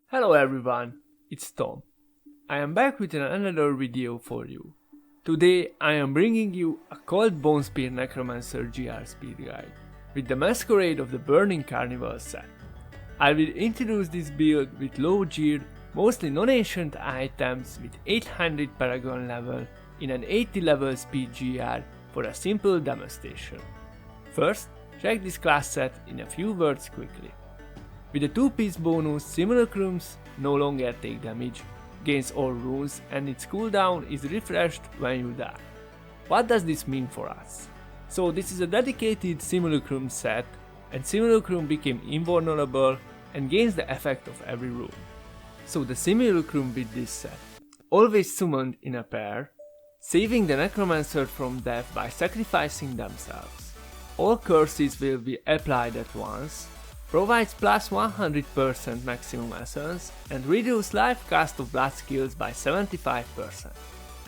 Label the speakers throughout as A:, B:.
A: Hello everyone, it's Tom. I am back with another video for you. Today I am bringing you a Cold Bone Spear Necromancer GR speed guide with the Masquerade of the Burning Carnival set. I will introduce this build with low gear, mostly non-ancient items with 800 Paragon level in an 80 level speed GR for a simple demonstration. First, check this class set in a few words quickly. With the 2-piece bonus, Simulacrums no longer take damage, gains all runes, and its cooldown is refreshed when you die. What does this mean for us? So this is a dedicated Simulacrum set, and Simulacrum became invulnerable and gains the effect of every rune. So the Simulacrum with this set, always summoned in a pair, saving the Necromancer from death by sacrificing themselves. All curses will be applied at once, provides plus 100% maximum essence and reduce life cost of blood skills by 75%.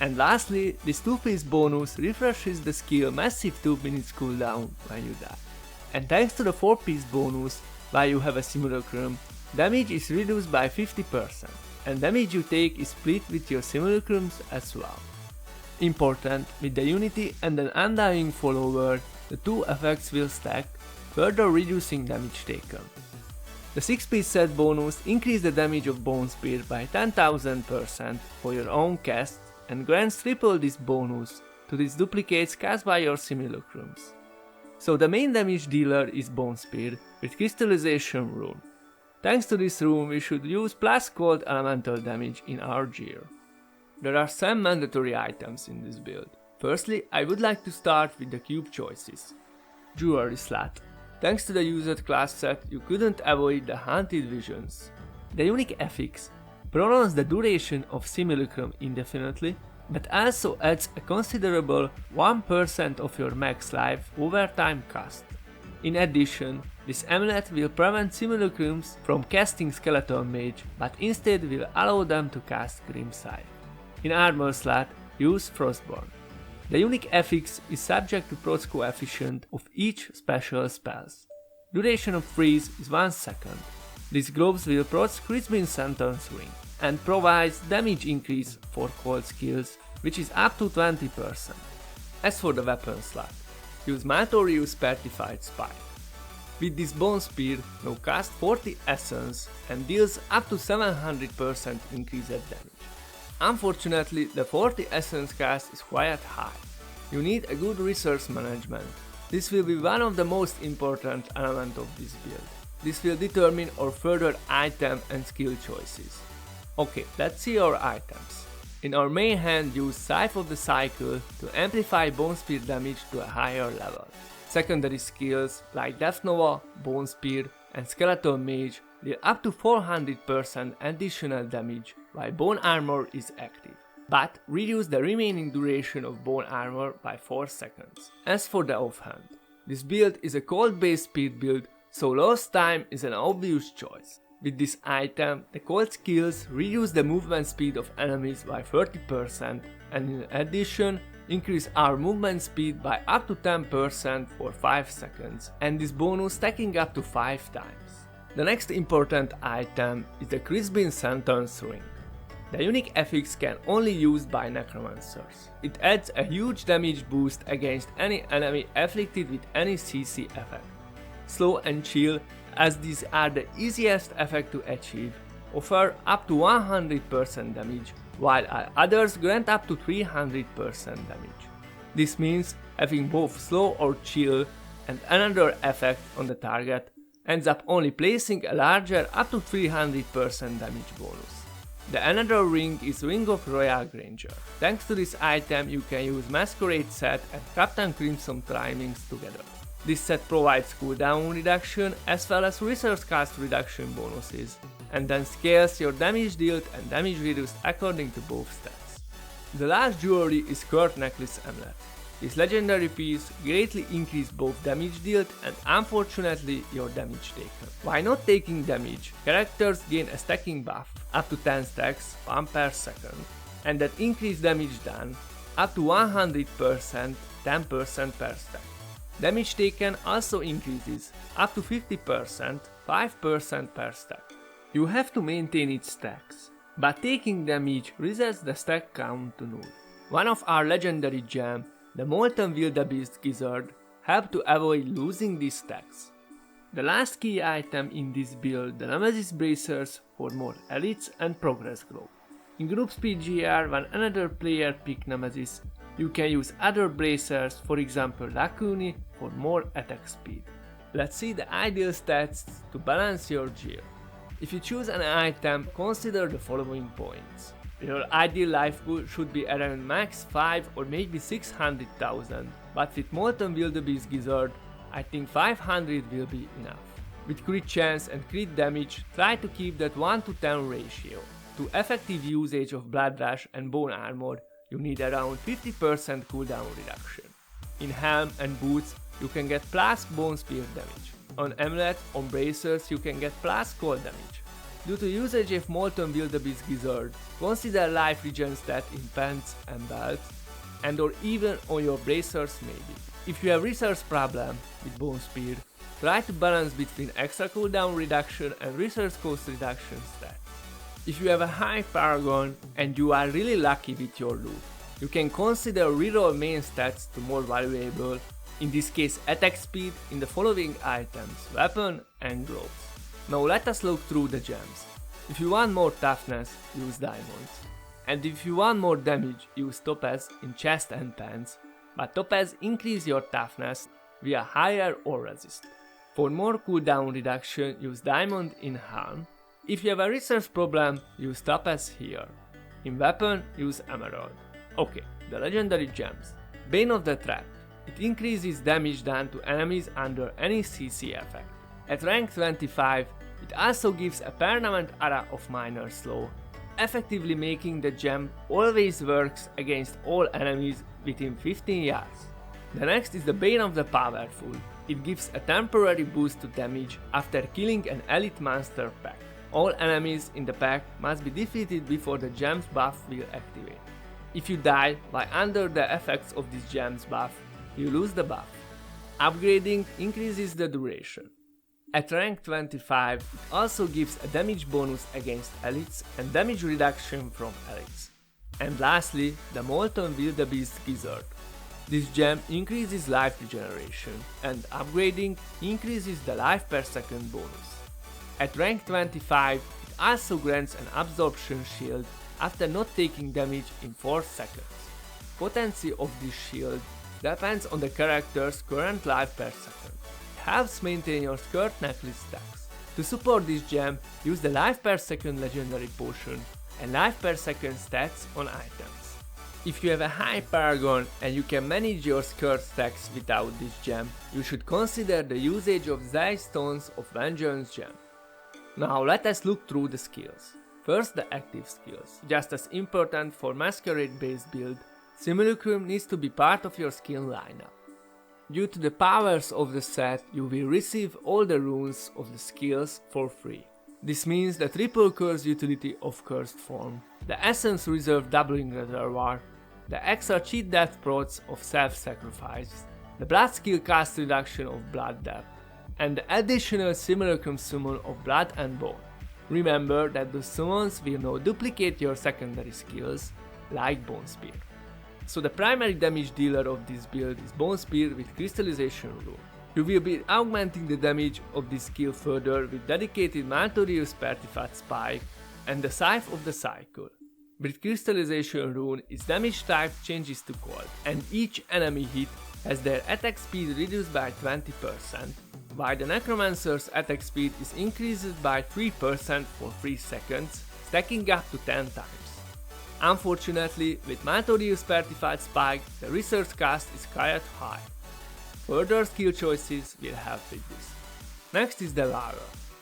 A: And lastly, this 2-piece bonus refreshes the skill massive 2 minutes cooldown when you die. And thanks to the 4-piece bonus, while you have a Simulacrum, damage is reduced by 50%, and damage you take is split with your Simulacrums as well. Important, with the Unity and an Undying follower, the two effects will stack, further reducing damage taken. The 6-piece set bonus increases the damage of Bone Spear by 10,000% for your own cast and grants triple this bonus to these duplicates cast by your Simulacrums. So the main damage dealer is Bone Spear with Crystallization rune. Thanks to this rune we should use plus cold elemental damage in our gear. There are some mandatory items in this build. Firstly, I would like to start with the cube choices. Jewelry slot. Thanks to the used class set, you couldn't avoid the Haunted Visions. The unique affix prolongs the duration of Simulacrum indefinitely, but also adds a considerable 1% of your max life over time cost. In addition, this amulet will prevent Simulacrums from casting Skeleton Mage, but instead will allow them to cast Grim Scythe. In armor slot, use Frostborn. The unique affix is subject to Proc coefficient of each special spells. Duration of freeze is 1 second. These gloves will proc Crispin Sentence Ring and provides damage increase for cold skills, which is up to 20%. As for the weapon slot, use Maltorius Pertified Spike. With this Bone Spear, now cast 40 essence and deals up to 700% increased damage. Unfortunately, the 40 essence cast is quite high. You need a good resource management. This will be one of the most important elements of this build. This will determine our further item and skill choices. Okay, let's see our items. In our main hand, use Scythe of the Cycle to amplify Bone Spear damage to a higher level. Secondary skills like Death Nova, Bone Spear and Skeleton Mage deal up to 400% additional damage while Bone Armor is active, but reduce the remaining duration of Bone Armor by 4 seconds. As for the offhand, this build is a cold based speed build, so lost time is an obvious choice. With this item, the cold skills reduce the movement speed of enemies by 30% and in addition increase our movement speed by up to 10% for 5 seconds, and this bonus stacking up to 5 times. The next important item is the Crispin Sentence Ring. The unique affix can only used by Necromancers. It adds a huge damage boost against any enemy afflicted with any CC effect. Slow and Chill, as these are the easiest effect to achieve, offer up to 100% damage, while others grant up to 300% damage. This means having both Slow or Chill and another effect on the target ends up only placing a larger up to 300% damage bonus. The another ring is Ring of Royal Granger. Thanks to this item you can use Masquerade set and Captain Crimson Trimmings together. This set provides cooldown reduction as well as resource cost reduction bonuses, and then scales your damage dealt and damage reduced according to both stats. The last jewelry is Kurt Necklace Amulet. This legendary piece greatly increases both damage dealt and unfortunately your damage taken. While not taking damage, characters gain a stacking buff up to 10 stacks, 1 per second, and that increase damage done up to 100%, 10% per stack. Damage taken also increases up to 50%, 5% per stack. You have to maintain its stacks, but taking damage resets the stack count to null. One of our legendary gems, the Molten Wildebeest Gizzard, help to avoid losing these stacks. The last key item in this build, the Nemesis Bracers for more elites and progress growth. In Group Speed GR, when another player picks Nemesis, you can use other bracers, for example Lacuni, for more attack speed. Let's see the ideal stats to balance your gear. If you choose an item, consider the following points. Your ideal life pool should be around max 5 or maybe 600,000, but with Molten Wildebeest Gizzard, I think 500 will be enough. With crit chance and crit damage, try to keep that 1 to 10 ratio. To effective usage of Blood Rush and Bone Armor, you need around 50% cooldown reduction. In Helm and Boots, you can get plus Bone Spear damage. On Amulet, on Bracers, you can get plus cold damage. Due to usage of Molten Wildebeest Gizzard, consider life regen stat in pants and belts, and or even on your bracers maybe. If you have resource problem with Bone Spear, try to balance between extra cooldown reduction and resource cost reduction stats. If you have a high Paragon and you are really lucky with your loot, you can consider reroll main stats to more valuable, in this case attack speed, in the following items, weapon and gloves. Now let us look through the gems. If you want more toughness, use diamonds. And if you want more damage, use topaz in chest and pants, but topaz increase your toughness via higher or resist. For more cooldown reduction, use diamond in helm. If you have a resource problem, use topaz here. In weapon, use emerald. Okay, the legendary gems. Bane of the Trap. It increases damage done to enemies under any CC effect. At rank 25, it also gives a permanent aura of minor slow, effectively making the gem always works against all enemies within 15 yards. The next is the Bane of the Powerful. It gives a temporary boost to damage after killing an elite monster pack. All enemies in the pack must be defeated before the gem's buff will activate. If you die while under the effects of this gem's buff, you lose the buff. Upgrading increases the duration. At rank 25, it also gives a damage bonus against elites and damage reduction from elites. And lastly, the Molten Wildebeest Gizzard. This gem increases life regeneration, and upgrading increases the life per second bonus. At rank 25, it also grants an absorption shield after not taking damage in 4 seconds. Potency of this shield depends on the character's current life per second. It helps maintain your skirt necklace stacks. To support this gem, use the life per second legendary potion and life per second stats on items. If you have a high Paragon and you can manage your skirt stacks without this gem, you should consider the usage of Zai Stones of Vengeance gem. Now let us look through the skills. First, the active skills. Just as important for Masquerade based build, Simulacrum needs to be part of your skill lineup. Due to the powers of the set, you will receive all the runes of the skills for free. This means the triple curse utility of Cursed Form, the Essence Reserve doubling reservoir, the extra cheat death procs of self-sacrifice, the blood skill cast reduction of blood depth, and the additional Simulacrum summon of blood and bone. Remember that the summons will now duplicate your secondary skills, like Bone Spear. So the primary damage dealer of this build is Bone Spear with Crystallization Rune. You will be augmenting the damage of this skill further with dedicated Maltorius Pertifat Spike and the Scythe of the Cycle. With Crystallization Rune, its damage type changes to cold, and each enemy hit has their attack speed reduced by 20%, while the Necromancer's attack speed is increased by 3% for 3 seconds, stacking up to 10 times. Unfortunately, with Maltorius Pertifat Spike, the research cost is quite high. Further skill choices will help with this. Next is the Lava.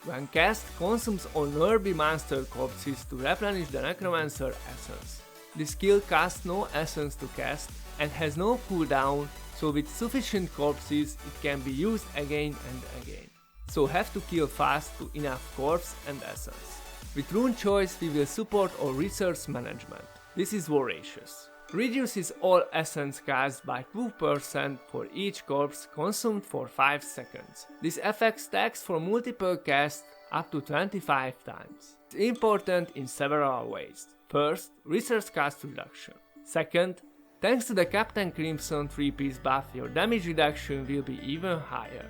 A: When cast, consumes all nearby monster corpses to replenish the Necromancer essence. This skill costs no essence to cast and has no cooldown, so with sufficient corpses it can be used again and again. So have to kill fast to enough corpse and essence. With rune choice we will support our resource management. This is Voracious. Reduces all essence cast by 2% for each corpse consumed for 5 seconds. This effect stacks for multiple casts up to 25 times. It's important in several ways. First, resource cost reduction. Second, thanks to the Captain Crimson 3-piece buff, your damage reduction will be even higher.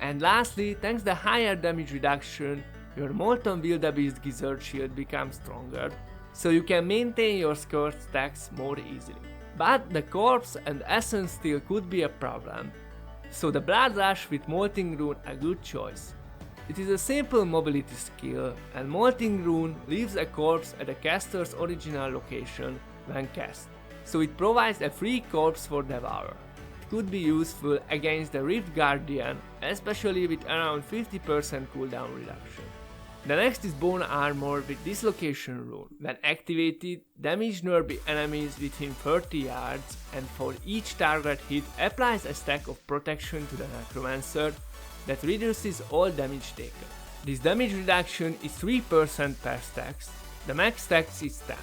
A: And lastly, thanks to the higher damage reduction, your Molten Wildebeest Gizzard shield becomes stronger, so you can maintain your skirt stacks more easily. But the corpse and essence still could be a problem, so the Blood Rush with Molting Rune a good choice. It is a simple mobility skill, and Molting Rune leaves a corpse at the caster's original location when cast, so it provides a free corpse for Devourer. It could be useful against the Rift Guardian, especially with around 50% cooldown reduction. The next is Bone Armor with Dislocation Rune. When activated, damage nearby enemies within 30 yards, and for each target hit applies a stack of protection to the Necromancer that reduces all damage taken. This damage reduction is 3% per stacks, the max stacks is 10.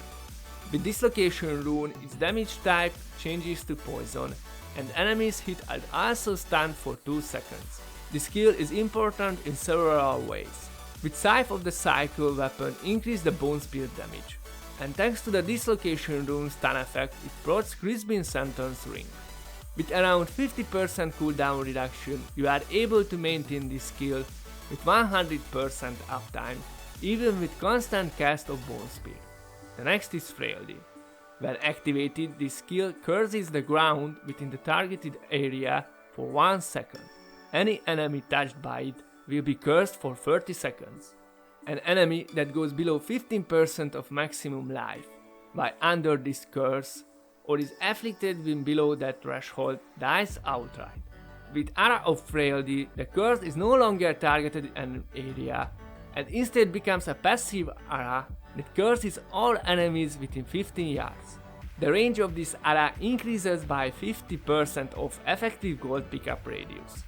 A: With Dislocation Rune, its damage type changes to poison, and enemies hit are also stunned for 2 seconds. This skill is important in several ways. With Scythe of the Cycle weapon increase the Bone Spear damage, and thanks to the Dislocation Rune stun effect it procs Crispin Sentence Ring. With around 50% cooldown reduction, you are able to maintain this skill with 100% uptime, even with constant cast of Bone Spear. The next is Frailty. When activated, this skill curses the ground within the targeted area for 1 second. Any enemy touched by it will be cursed for 30 seconds. An enemy that goes below 15% of maximum life, while under this curse, or is afflicted when below that threshold, dies outright. With Aura of Frailty, the curse is no longer targeted in an area, and instead becomes a passive aura that curses all enemies within 15 yards. The range of this aura increases by 50% of effective gold pickup radius.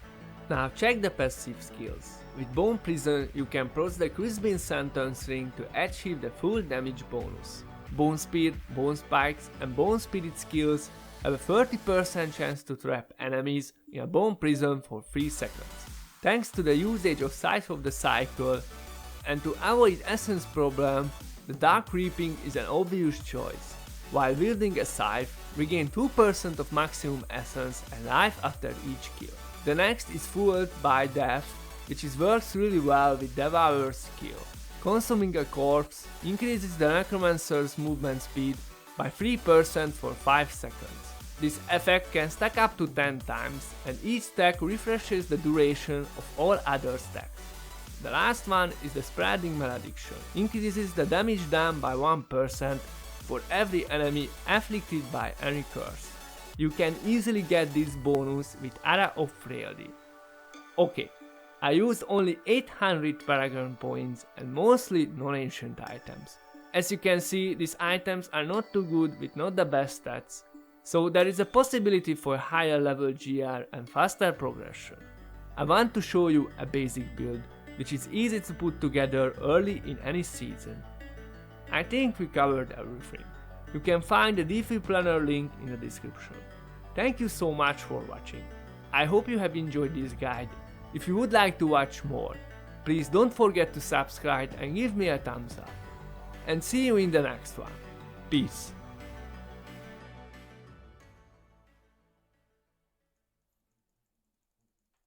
A: Now check the passive skills. With Bone Prison you can proc the Crispin Sentence Ring to achieve the full damage bonus. Bone Spear, Bone Spikes and Bone Spirit skills have a 30% chance to trap enemies in a Bone Prison for 3 seconds. Thanks to the usage of Scythe of the Cycle, and to avoid essence problem, the Dark Reaping is an obvious choice. While wielding a scythe, regain 2% of maximum essence and life after each kill. The next is Fueled by Death, which works really well with Devourer's skill. Consuming a corpse increases the Necromancer's movement speed by 3% for 5 seconds. This effect can stack up to 10 times, and each stack refreshes the duration of all other stacks. The last one is the Spreading Malediction. Increases the damage done by 1% for every enemy afflicted by any curse. You can easily get this bonus with Aura of Frailty. Okay, I used only 800 Paragon points and mostly non-ancient items. As you can see, these items are not too good with not the best stats, so there is a possibility for higher level GR and faster progression. I want to show you a basic build, which is easy to put together early in any season. I think we covered everything. You can find the DeFi Planner link in the description. Thank you so much for watching. I hope you have enjoyed this guide. If you would like to watch more, please don't forget to subscribe and give me a thumbs up. And see you in the next one. Peace.